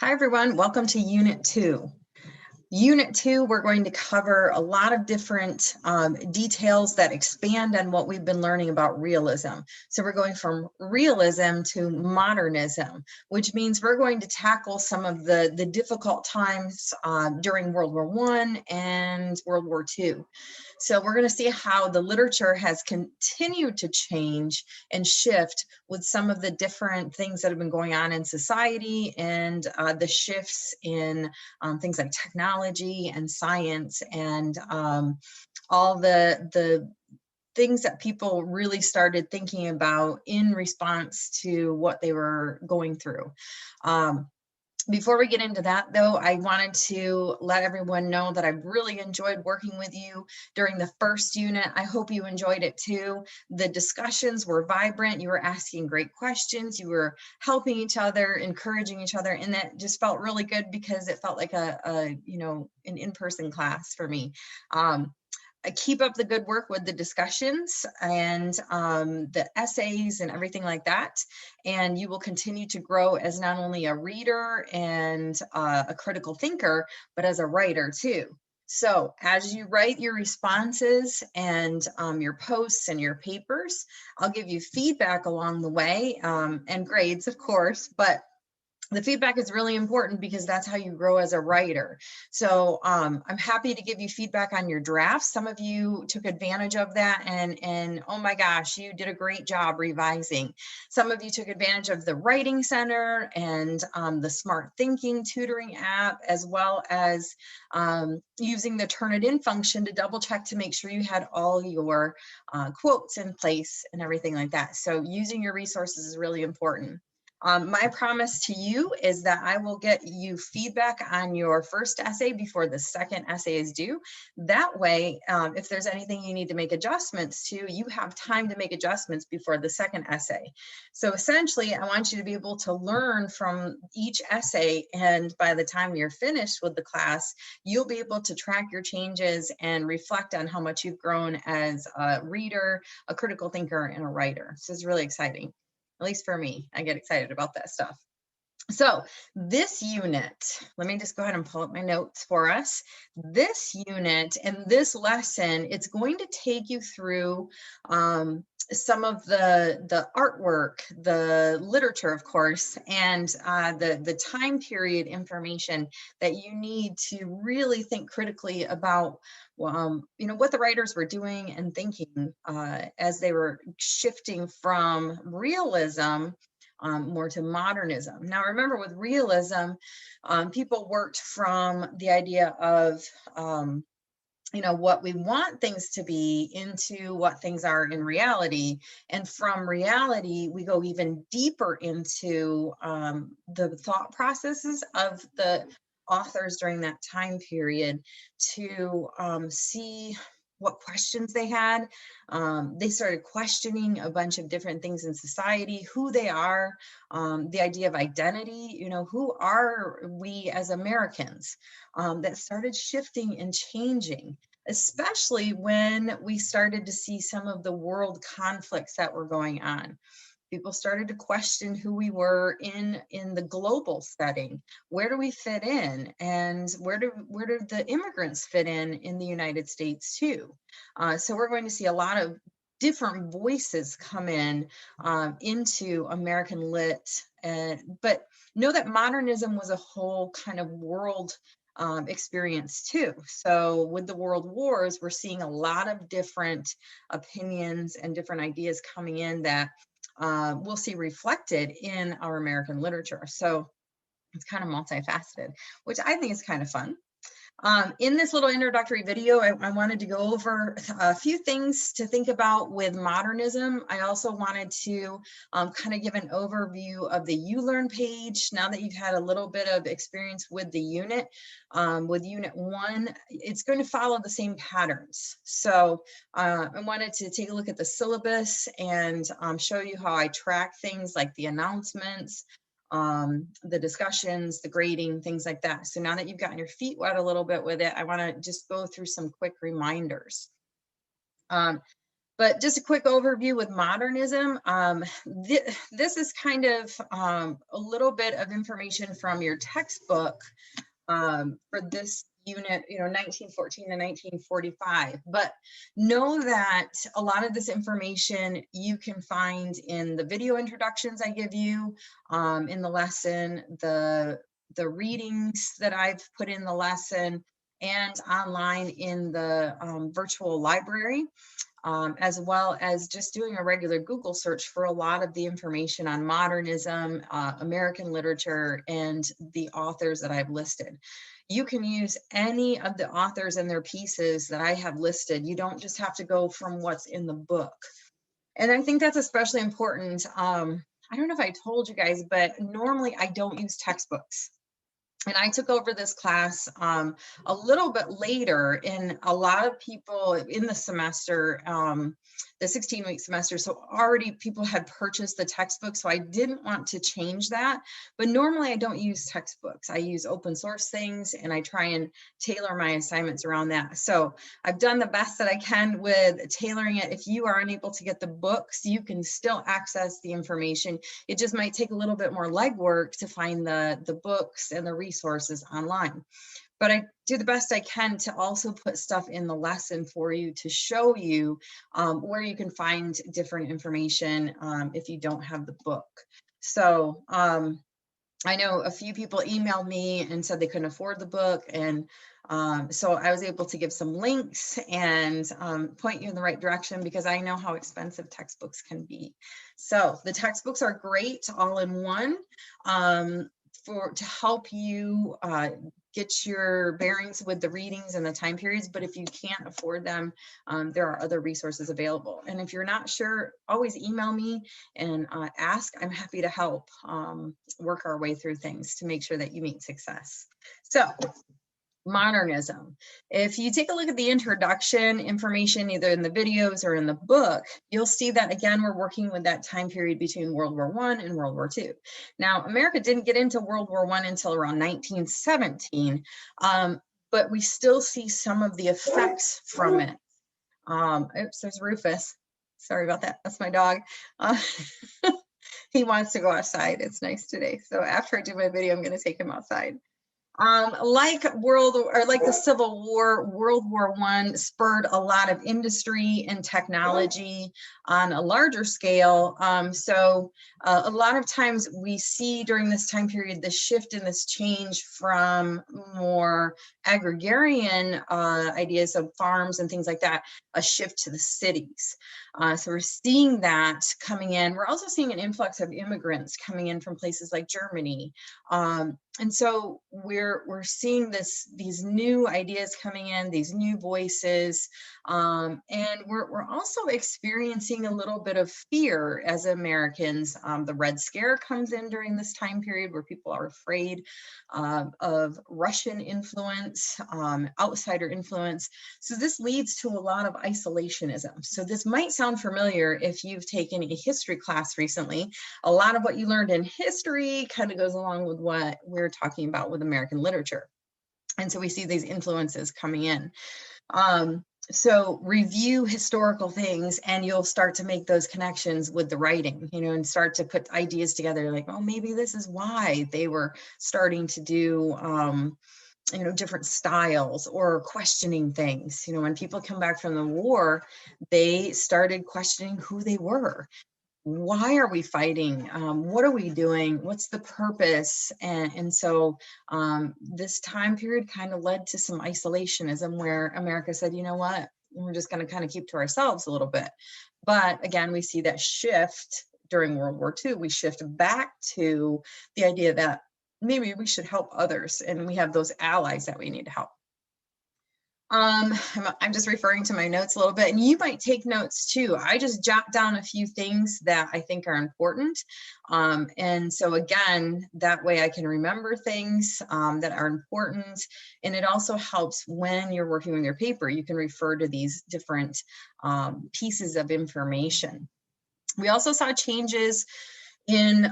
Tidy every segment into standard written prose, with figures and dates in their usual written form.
Hi, everyone. Welcome to Unit 2. Unit 2, we're going to cover a lot of different details that expand on what we've been learning about realism. So we're going from realism to modernism, which means we're going to tackle some of the difficult times during World War I and World War II. So we're going to see how the literature has continued to change and shift with some of the different things that have been going on in society and the shifts in things like technology and science and all the things that people really started thinking about in response to what they were going through. Before we get into that, though, I wanted to let everyone know that I've really enjoyed working with you during the first unit. I hope you enjoyed it too. The discussions were vibrant. You were asking great questions. You were helping each other, encouraging each other, and that just felt really good because it felt like an in-person class for me. Keep up the good work with the discussions and the essays and everything like that. And you will continue to grow as not only a reader and a critical thinker, but as a writer too. So as you write your responses and your posts and your papers, I'll give you feedback along the way and grades, of course, but the feedback is really important because that's how you grow as a writer. So I'm happy to give you feedback on your drafts. Some of you took advantage of that and oh my gosh, you did a great job revising. Some of you took advantage of the Writing Center and the Smart Thinking tutoring app, as well as using the Turnitin function to double check to make sure you had all your quotes in place and everything like that. So using your resources is really important. My promise to you is that I will get you feedback on your first essay before the second essay is due. That way, if there's anything you need to make adjustments to, you have time to make adjustments before the second essay. So essentially, I want you to be able to learn from each essay, and by the time you're finished with the class, you'll be able to track your changes and reflect on how much you've grown as a reader, a critical thinker, and a writer. So it's really exciting. At least for me, I get excited about that stuff. So this unit, let me just go ahead and pull up my notes for us. This unit and this lesson, it's going to take you through some of the artwork, the literature, of course, and the time period information that you need to really think critically about what the writers were doing and thinking as they were shifting from realism more to modernism. Now, remember, with realism, people worked from the idea of what we want things to be into what things are in reality. And from reality, we go even deeper into the thought processes of the authors during that time period to see what questions they had. They started questioning a bunch of different things in society, who they are, the idea of identity, who are we as Americans, that started shifting and changing, especially when we started to see some of the world conflicts that were going on. People started to question who we were in the global setting. Where do we fit in? And where do the immigrants fit in the United States too? So we're going to see a lot of different voices come in into American lit. But know that modernism was a whole kind of world experience too. So with the world wars, we're seeing a lot of different opinions and different ideas coming in that we'll see reflected in our American literature. So it's kind of multifaceted, which I think is kind of fun. In this little introductory video, I wanted to go over a few things to think about with modernism. I also wanted to kind of give an overview of the ULearn page. Now that you've had a little bit of experience with the unit, with Unit 1, it's going to follow the same patterns. So I wanted to take a look at the syllabus and show you how I track things like the announcements, the discussions, the grading, things like that. So now that you've gotten your feet wet a little bit with it, I want to just go through some quick reminders. But just a quick overview with modernism. This is kind of a little bit of information from your textbook for this unit, 1914 to 1945. But know that a lot of this information you can find in the video introductions I give you, in the lesson, the readings that I've put in the lesson, and online in the virtual library. As well as just doing a regular Google search for a lot of the information on modernism, American literature, and the authors that I've listed. You can use any of the authors and their pieces that I have listed. You don't just have to go from what's in the book. And I think that's especially important. I don't know if I told you guys, but normally I don't use textbooks. And I took over this class a little bit later, and a lot of people in the semester, the 16-week semester, so already people had purchased the textbook, so I didn't want to change that. But normally I don't use textbooks. I use open source things, and I try and tailor my assignments around that. So I've done the best that I can with tailoring it. If you are unable to get the books, you can still access the information. It just might take a little bit more legwork to find the books and the resources online. But I do the best I can to also put stuff in the lesson for you to show you where you can find different information if you don't have the book. So I know a few people emailed me and said they couldn't afford the book, and so I was able to give some links and point you in the right direction, because I know how expensive textbooks can be. So the textbooks are great all in one to help you get your bearings with the readings and the time periods. But if you can't afford them, there are other resources available. And if you're not sure, always email me and ask. I'm happy to help work our way through things to make sure that you meet success. So modernism. If you take a look at the introduction information, either in the videos or in the book, you'll see that, again, we're working with that time period between World War I and World War II. Now, America didn't get into World War I until around 1917, but we still see some of the effects from it. Oops, there's Rufus. Sorry about that. That's my dog. He wants to go outside. It's nice today. So after I do my video, I'm going to take him outside. Like the Civil War, World War I spurred a lot of industry and technology on a larger scale. So a lot of times we see during this time period the shift in this change from more agrarian ideas of farms and things like that, a shift to the cities. So we're seeing that coming in. We're also seeing an influx of immigrants coming in from places like Germany. And so we're seeing these new ideas coming in, these new voices, and we're also experiencing a little bit of fear as Americans. The Red Scare comes in during this time period where people are afraid of Russian influence, outsider influence. So this leads to a lot of isolationism. So this might sound familiar if you've taken a history class recently. A lot of what you learned in history kind of goes along with what we're talking about with American literature. And so we see these influences coming in. So review historical things and you'll start to make those connections with the writing, and start to put ideas together like, oh, maybe this is why they were starting to do, different styles or questioning things. When people come back from the war, they started questioning who they were. Why are we fighting? What are we doing? What's the purpose? And so this time period kind of led to some isolationism where America said, you know what, we're just going to kind of keep to ourselves a little bit. But again, we see that shift during World War II. We shift back to the idea that maybe we should help others, and we have those allies that we need to help. I'm just referring to my notes a little bit, and you might take notes too. I just jot down a few things that I think are important. And so again, that way I can remember things that are important. And it also helps when you're working with your paper, you can refer to these different pieces of information. We also saw changes in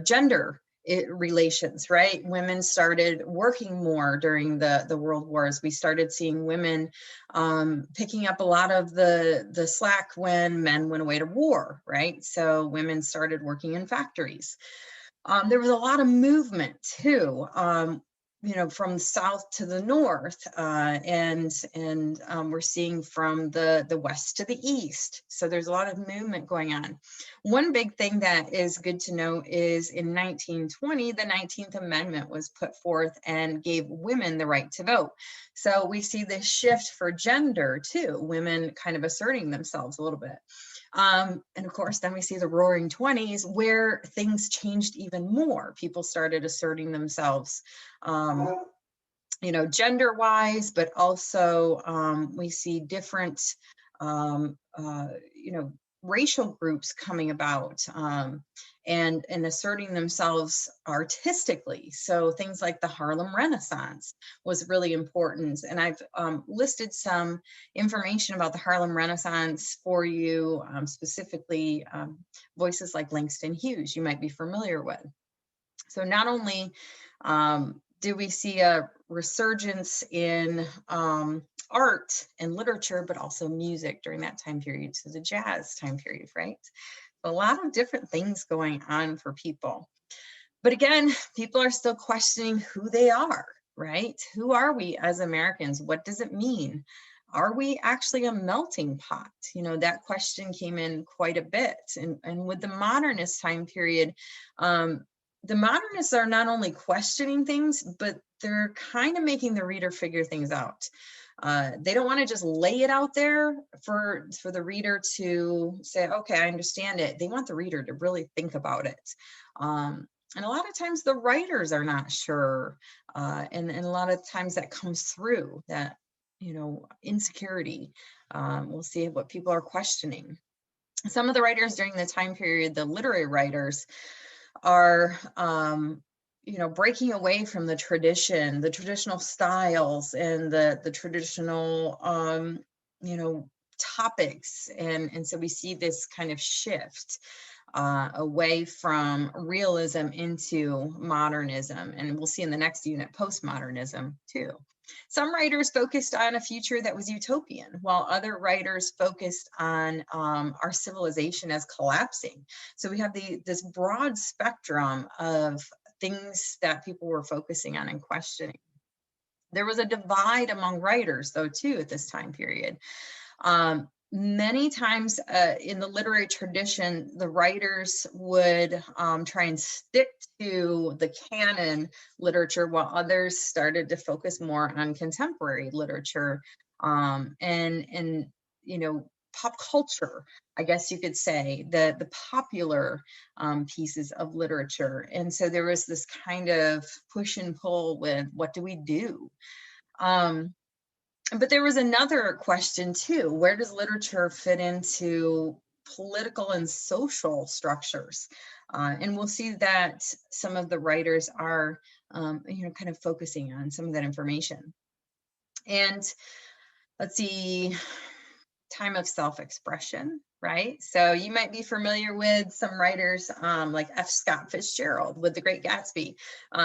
gender relations, right? Women started working more during the world wars. We started seeing women picking up a lot of the slack when men went away to war, right? So women started working in factories. There was a lot of movement too, from the south to the north, and we're seeing from the west to the east. So there's a lot of movement going on. One big thing that is good to know is in 1920, the 19th Amendment was put forth and gave women the right to vote. So we see this shift for gender too, women kind of asserting themselves a little bit. And of course, then we see the Roaring 20s where things changed even more. People started asserting themselves, gender wise, but also we see different, racial groups coming about and asserting themselves artistically. So things like the Harlem Renaissance was really important. And I've listed some information about the Harlem Renaissance for you, specifically voices like Langston Hughes you might be familiar with. So not only do we see a resurgence in art and literature, but also music during that time period. So the jazz time period, right? A lot of different things going on for people. But again, people are still questioning who they are, right? Who are we as Americans? What does it mean? Are we actually a melting pot? That question came in quite a bit. And with the modernist time period, the modernists are not only questioning things, but they're kind of making the reader figure things out. They don't want to just lay it out there for the reader to say, okay, I understand it. They want the reader to really think about it. And a lot of times the writers are not sure. And a lot of times that comes through that, insecurity. We'll see what people are questioning. Some of the writers during the time period, the literary writers, are breaking away from the traditional styles and the traditional topics, and so we see this kind of shift away from realism into modernism, and we'll see in the next unit postmodernism too. Some writers focused on a future that was utopian, while other writers focused on our civilization as collapsing. So we have this broad spectrum of things that people were focusing on and questioning. There was a divide among writers, though, too, at this time period. Many times in the literary tradition, the writers would try and stick to the canon literature, while others started to focus more on contemporary literature and pop culture, I guess you could say, the popular pieces of literature. And so there was this kind of push and pull with what do we do? But there was another question too. Where does literature fit into political and social structures? And we'll see that some of the writers are, kind of focusing on some of that information. And let's see, time of self-expression, right? So you might be familiar with some writers like F. Scott Fitzgerald with The Great Gatsby.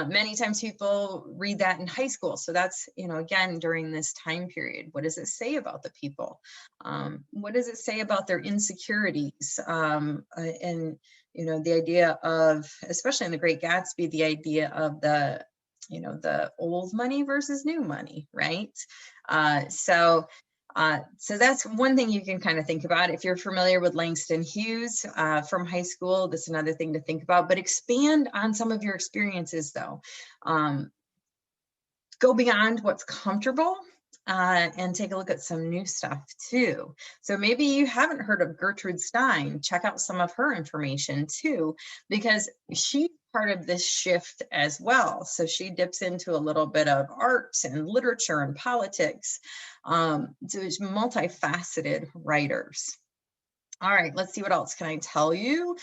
Many times people read that in high school. So that's, again, during this time period. What does it say about the people? What does it say about their insecurities? And, the idea of, especially in The Great Gatsby, the idea of the old money versus new money, right? So that's one thing you can kind of think about. If you're familiar with Langston Hughes from high school, that's another thing to think about, but expand on some of your experiences though. Go beyond what's comfortable and take a look at some new stuff too. So maybe you haven't heard of Gertrude Stein. Check out some of her information too, because she's part of this shift as well. So she dips into a little bit of arts and literature and politics. So it's multifaceted writers. All right, let's see what else can I tell you.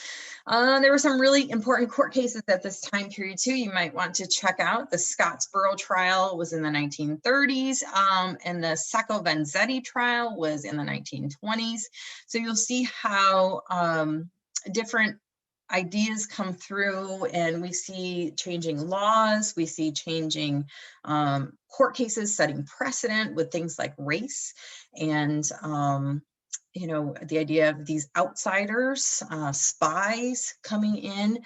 There were some really important court cases at this time period too. You might want to check out. The Scottsboro trial was in the 1930s, and the Sacco Vanzetti trial was in the 1920s. So you'll see how different ideas come through and we see changing laws, we see changing court cases setting precedent with things like race and you know, the idea of these outsiders, spies coming in.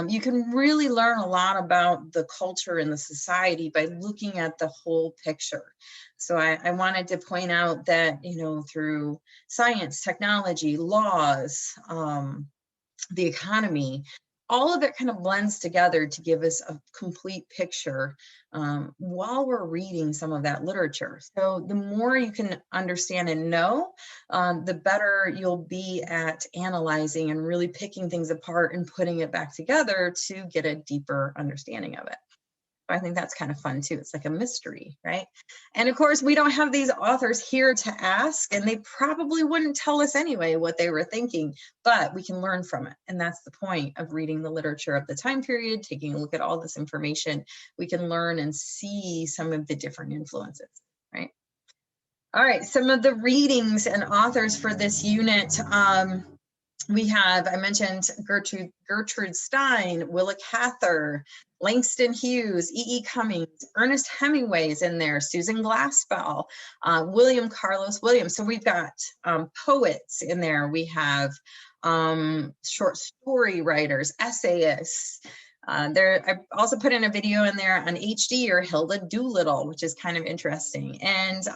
You can really learn a lot about the culture and the society by looking at the whole picture. So I wanted to point out that, you know, through science, technology, laws, the economy, all of it kind of blends together to give us a complete picture while we're reading some of that literature. So the more you can understand and know, the better you'll be at analyzing and really picking things apart and putting it back together to get a deeper understanding of it. I think that's kind of fun too. It's like a mystery, right? And of course, we don't have these authors here to ask, and they probably wouldn't tell us anyway what they were thinking, but we can learn from it. And that's the point of reading the literature of the time period, taking a look at all this information. We can learn and see some of the different influences, right? All right, some of the readings and authors for this unit. We have, I mentioned Gertrude Stein, Willa Cather, Langston Hughes, E.E. Cummings, Ernest Hemingway is in there, Susan Glaspell, William Carlos Williams. So we've got poets in there. We have short story writers, essayists. I also put in a video in there on HD or Hilda Doolittle, which is kind of interesting. And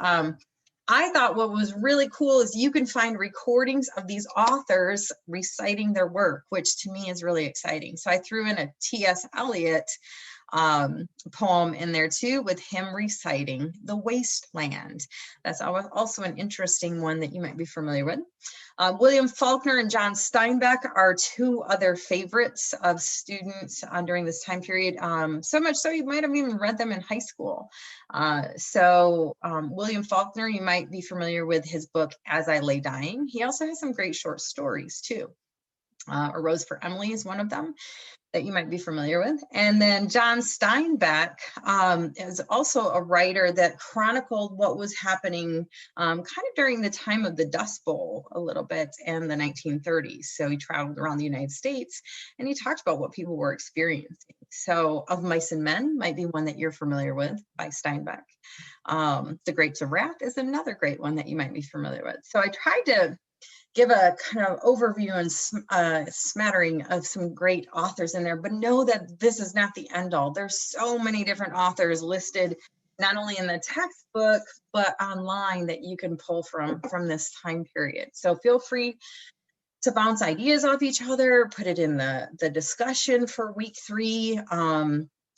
I thought what was really cool is you can find recordings of these authors reciting their work, which to me is really exciting. So I threw in a T.S. Eliot poem in there too, with him reciting The Wasteland. That's also an interesting one that you might be familiar with. William Faulkner and John Steinbeck are two other favorites of students during this time period. So much so you might have even read them in high school. William Faulkner, you might be familiar with his book, As I Lay Dying. He also has some great short stories too. A Rose for Emily is one of them that you might be familiar with. And then John Steinbeck is also a writer that chronicled what was happening kind of during the time of the Dust Bowl a little bit in the 1930s. So he traveled around the United States and he talked about what people were experiencing. So Of Mice and Men might be one that you're familiar with by Steinbeck. The Grapes of Wrath is another great one that you might be familiar with. So I tried to give a kind of overview and smattering of some great authors in there, but know that this is not the end all. There's so many different authors listed, not only in the textbook, but online that you can pull from this time period. So feel free to bounce ideas off each other, put it in the discussion for week 3,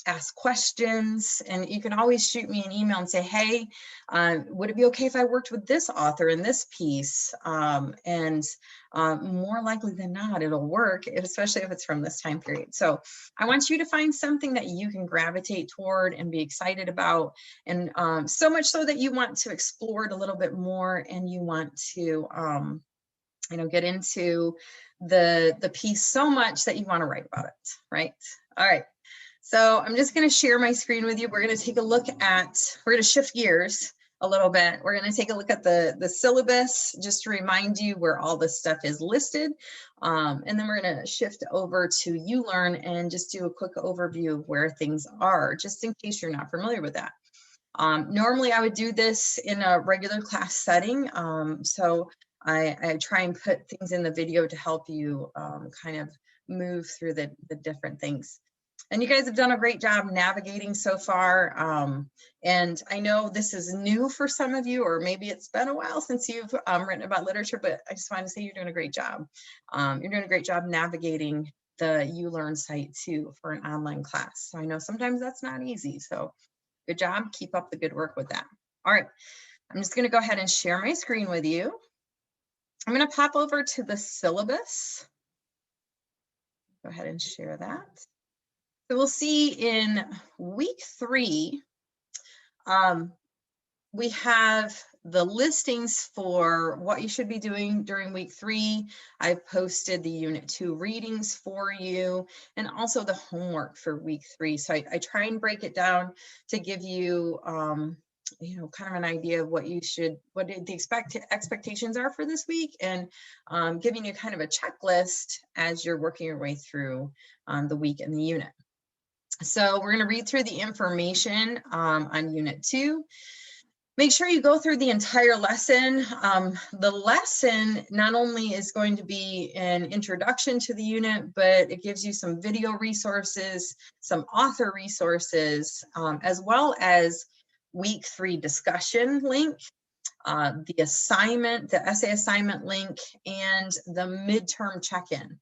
ask questions, and you can always shoot me an email and say, hey, would it be okay if I worked with this author in this piece? More likely than not, it'll work, especially if it's from this time period. So I want you to find something that you can gravitate toward and be excited about, and so much so that you want to explore it a little bit more, and you want to get into the piece so much that you want to write about it, right? All right. So I'm just going to share my screen with you. We're going to take a look at, we're going to shift gears a little bit. We're going to take a look at the syllabus, just to remind you where all this stuff is listed. And then we're going to shift over to ULearn and just do a quick overview of where things are, just in case you're not familiar with that. Normally I would do this in a regular class setting. So I try and put things in the video to help you kind of move through the different things. And you guys have done a great job navigating so far. And I know this is new for some of you, or maybe it's been a while since you've written about literature, but I just want to say you're doing a great job. You're doing a great job navigating the ULearn site too for an online class. So I know sometimes that's not easy. So good job. Keep up the good work with that. All right. I'm just going to go ahead and share my screen with you. I'm going to pop over to the syllabus. Go ahead and share that. So we'll see in week 3, we have the listings for what you should be doing during week 3. I've posted the Unit 2 readings for you, and also the homework for week 3. So I try and break it down to give you kind of an idea of what the expectations are for this week, and giving you kind of a checklist as you're working your way through the week and the unit. So we're going to read through the information on Unit 2. Make sure you go through the entire lesson. The lesson not only is going to be an introduction to the unit, but it gives you some video resources, some author resources, as well as week 3 discussion link, the assignment, the essay assignment link, and the midterm check-in.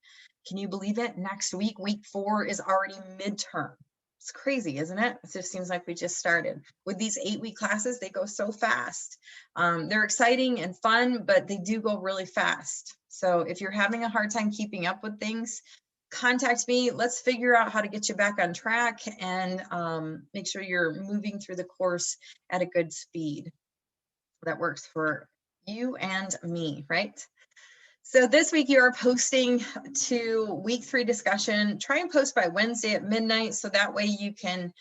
Can you believe it? Next week, week 4 is already midterm. It's crazy, isn't it? It just seems like we just started. With these 8-week classes, they go so fast. They're exciting and fun, but they do go really fast. So if you're having a hard time keeping up with things, contact me. Let's figure out how to get you back on track and make sure you're moving through the course at a good speed that works for you and me, right? So this week you are posting to week 3 discussion. Try and post by Wednesday at midnight, so that way you can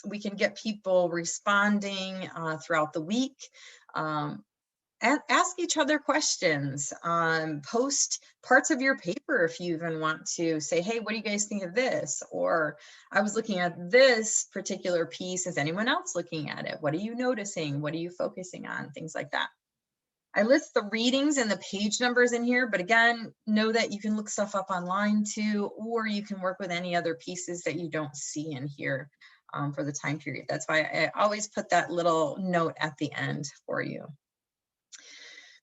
we can get people responding throughout the week. Ask each other questions. Post parts of your paper if you even want to. Say, hey, what do you guys think of this? Or I was looking at this particular piece. Is anyone else looking at it? What are you noticing? What are you focusing on? Things like that. I list the readings and the page numbers in here, but again, know that you can look stuff up online too, or you can work with any other pieces that you don't see in here for the time period. That's why I always put that little note at the end for you.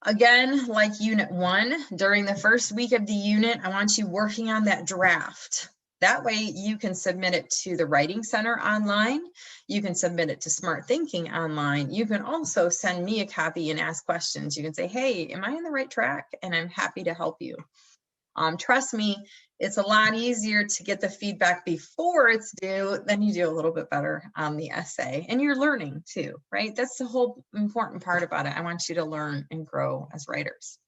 Again, like Unit 1, during the first week of the unit, I want you working on that draft. That way you can submit it to the Writing Center online. You can submit it to Smart Thinking online. You can also send me a copy and ask questions. You can say, hey, am I on the right track? And I'm happy to help you. Trust me, it's a lot easier to get the feedback before it's due, then you do a little bit better on the essay. And you're learning too, right? That's the whole important part about it. I want you to learn and grow as writers.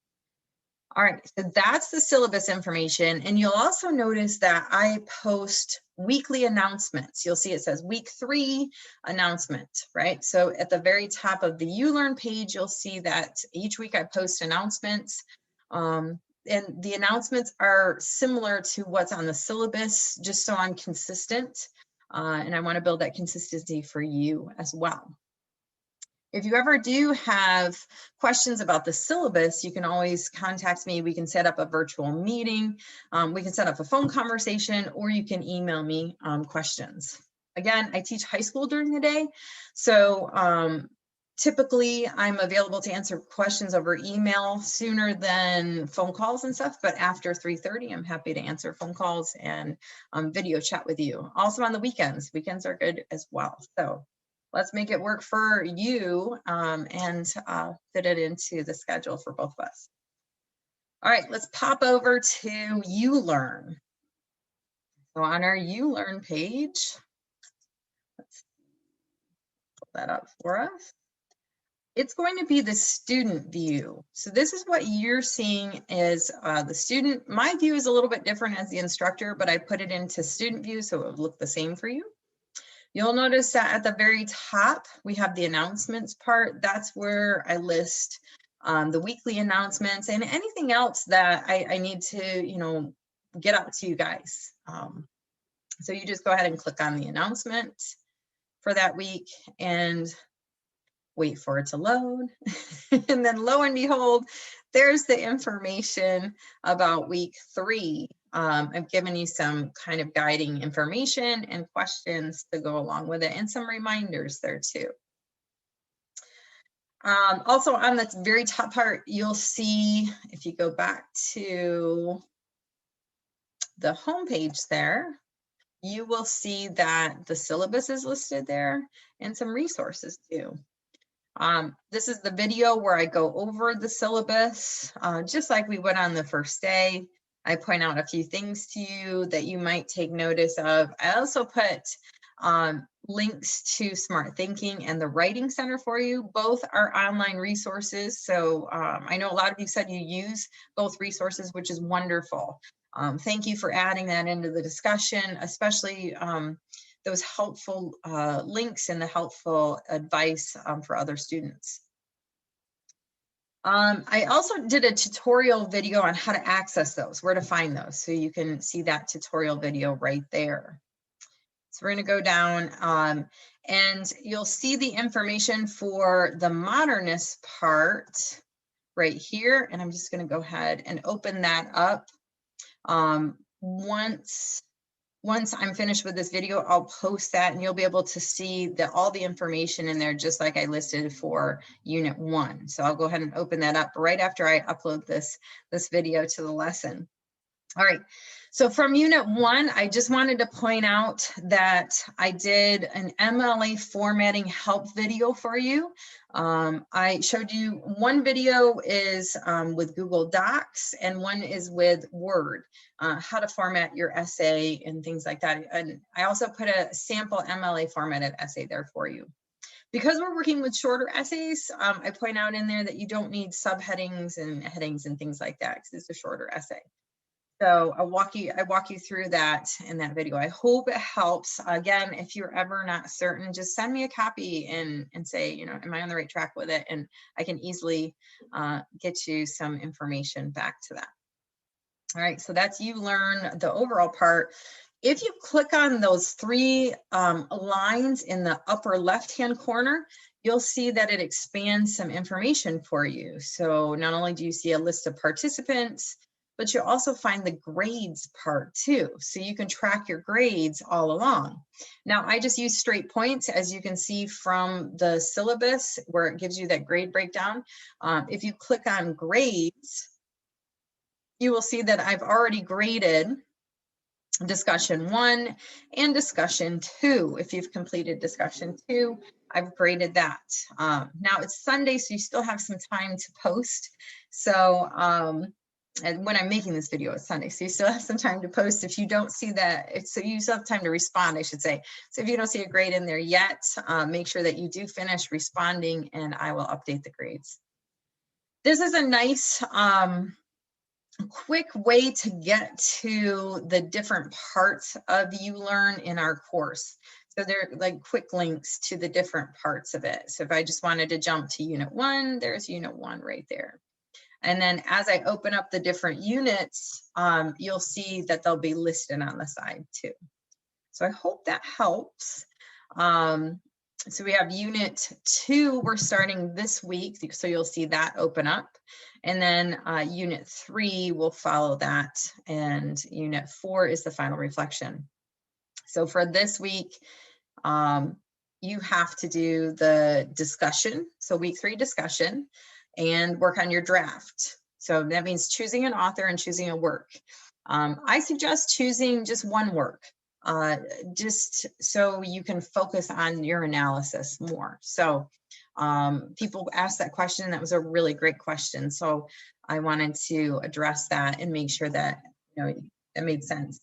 All right, so that's the syllabus information. And you'll also notice that I post weekly announcements. You'll see it says week 3 announcement, right? So at the very top of the ULearn page, you'll see that each week I post announcements. And the announcements are similar to what's on the syllabus, just so I'm consistent. And I want to build that consistency for you as well. If you ever do have questions about the syllabus, you can always contact me. We can set up a virtual meeting. We can set up a phone conversation, or you can email me questions. Again, I teach high school during the day. So typically I'm available to answer questions over email sooner than phone calls and stuff, but after 3:30, I'm happy to answer phone calls and video chat with you. Also on the weekends. Weekends are good as well. So let's make it work for you and fit it into the schedule for both of us. All right, let's pop over to ULearn. So on our ULearn page, let's pull that up for us. It's going to be the student view. So this is what you're seeing as the student. My view is a little bit different as the instructor, but I put it into student view so it would look the same for you. You'll notice that at the very top, we have the announcements part. That's where I list the weekly announcements and anything else that I need to, get out to you guys. So you just go ahead and click on the announcement for that week and wait for it to load. And then lo and behold, there's the information about week 3. I've given you some kind of guiding information and questions to go along with it, and some reminders there too. Also on the very top part, you'll see, if you go back to the home page there, you will see that the syllabus is listed there and some resources too. This is the video where I go over the syllabus, just like we would on the first day. I point out a few things to you that you might take notice of. I also put links to Smart Thinking and the Writing Center for you. Both are online resources. So I know a lot of you said you use both resources, which is wonderful. Thank you for adding that into the discussion, especially those helpful links and the helpful advice for other students. I also did a tutorial video on how to access those, where to find those. So you can see that tutorial video right there. So we're going to go down and you'll see the information for the modernist part right here. And I'm just going to go ahead and open that up. Once I'm finished with this video, I'll post that and you'll be able to see all the information in there, just like I listed for Unit 1. So I'll go ahead and open that up right after I upload this video to the lesson. All right, so from Unit 1, I just wanted to point out that I did an MLA formatting help video for you. I showed you one video is with Google Docs and one is with Word, how to format your essay and things like that. And I also put a sample MLA formatted essay there for you. Because we're working with shorter essays, I point out in there that you don't need subheadings and headings and things like that because it's a shorter essay. So I walk you through that in that video. I hope it helps. Again, if you're ever not certain, just send me a copy and say, you know, am I on the right track with it? And I can easily get you some information back to that. All right, so that's you learn the overall part. If you click on those 3 lines in the upper left-hand corner, you'll see that it expands some information for you. So not only do you see a list of participants, but you'll also find the grades part too. So you can track your grades all along. Now, I just use straight points, as you can see from the syllabus where it gives you that grade breakdown. If you click on grades, you will see that I've already graded discussion 1 and discussion 2. If you've completed discussion 2, I've graded that. Now it's Sunday, so you still have some time to post. So, and when I'm making this video, it's Sunday, so you still have some time to post. If you don't see that, so you still have time to respond, I should say. So if you don't see a grade in there yet, make sure that you do finish responding and I will update the grades. This is a nice, quick way to get to the different parts of ULearn in our course. So they're like quick links to the different parts of it. So if I just wanted to jump to Unit 1, there's Unit 1 right there. And then as I open up the different units, you'll see that they'll be listed on the side too. So I hope that helps. So we have Unit 2, we're starting this week, so you'll see that open up. And then Unit 3 will follow that, and Unit 4 is the final reflection. So for this week, you have to do the discussion, so week 3 discussion, and work on your draft. So that means choosing an author and choosing a work. I suggest choosing just one work, just so you can focus on your analysis more. So people asked that question. That was a really great question. So I wanted to address that and make sure that, you know, that made sense.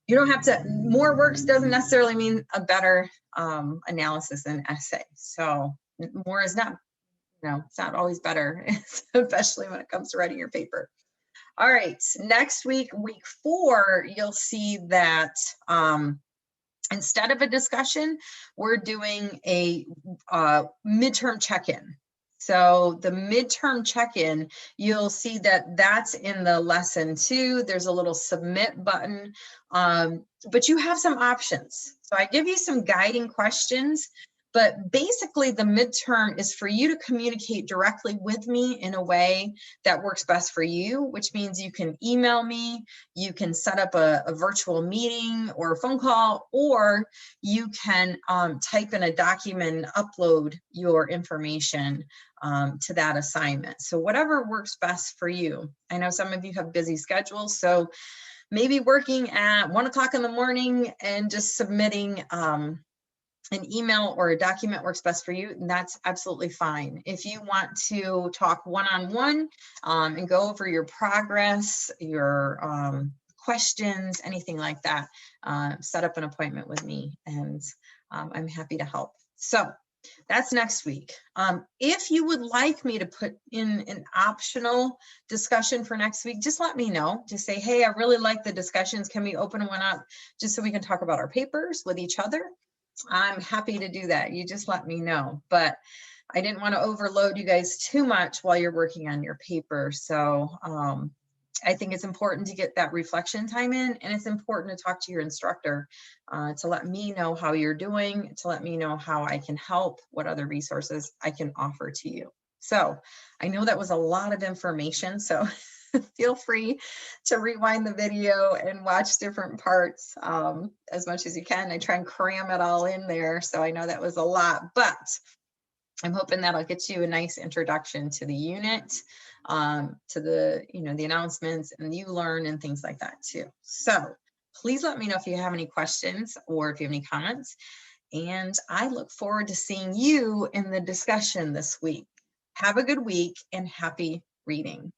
You don't have to, more works doesn't necessarily mean a better analysis and essay. So more is not, you know, it's not always better, especially when it comes to writing your paper. All right, next week, week 4, you'll see that instead of a discussion, we're doing a midterm check-in. So the midterm check-in, you'll see that that's in the lesson 2. There's a little submit button, but you have some options. So I give you some guiding questions, but basically the midterm is for you to communicate directly with me in a way that works best for you, which means you can email me, you can set up a virtual meeting or a phone call, or you can type in a document, upload your information to that assignment. So whatever works best for you. I know some of you have busy schedules, so maybe working at 1 o'clock in the morning and just submitting an email or a document works best for you, and that's absolutely fine. If you want to talk one-on-one and go over your progress, your questions, anything like that, set up an appointment with me, and I'm happy to help. So That's next week. If you would like me to put in an optional discussion for next week, just let me know. Just say, hey, I really like the discussions. Can we open one up just so we can talk about our papers with each other? I'm happy to do that. You just let me know. But I didn't want to overload you guys too much while you're working on your paper. So I think it's important to get that reflection time in, and it's important to talk to your instructor to let me know how you're doing, to let me know how I can help, what other resources I can offer to you. So I know that was a lot of information, so feel free to rewind the video and watch different parts as much as you can. I try and cram it all in there, so I know that was a lot, but I'm hoping that'll get you a nice introduction to the unit, to the, the announcements and you learn and things like that too. So please let me know if you have any questions or if you have any comments. And I look forward to seeing you in the discussion this week. Have a good week and happy reading.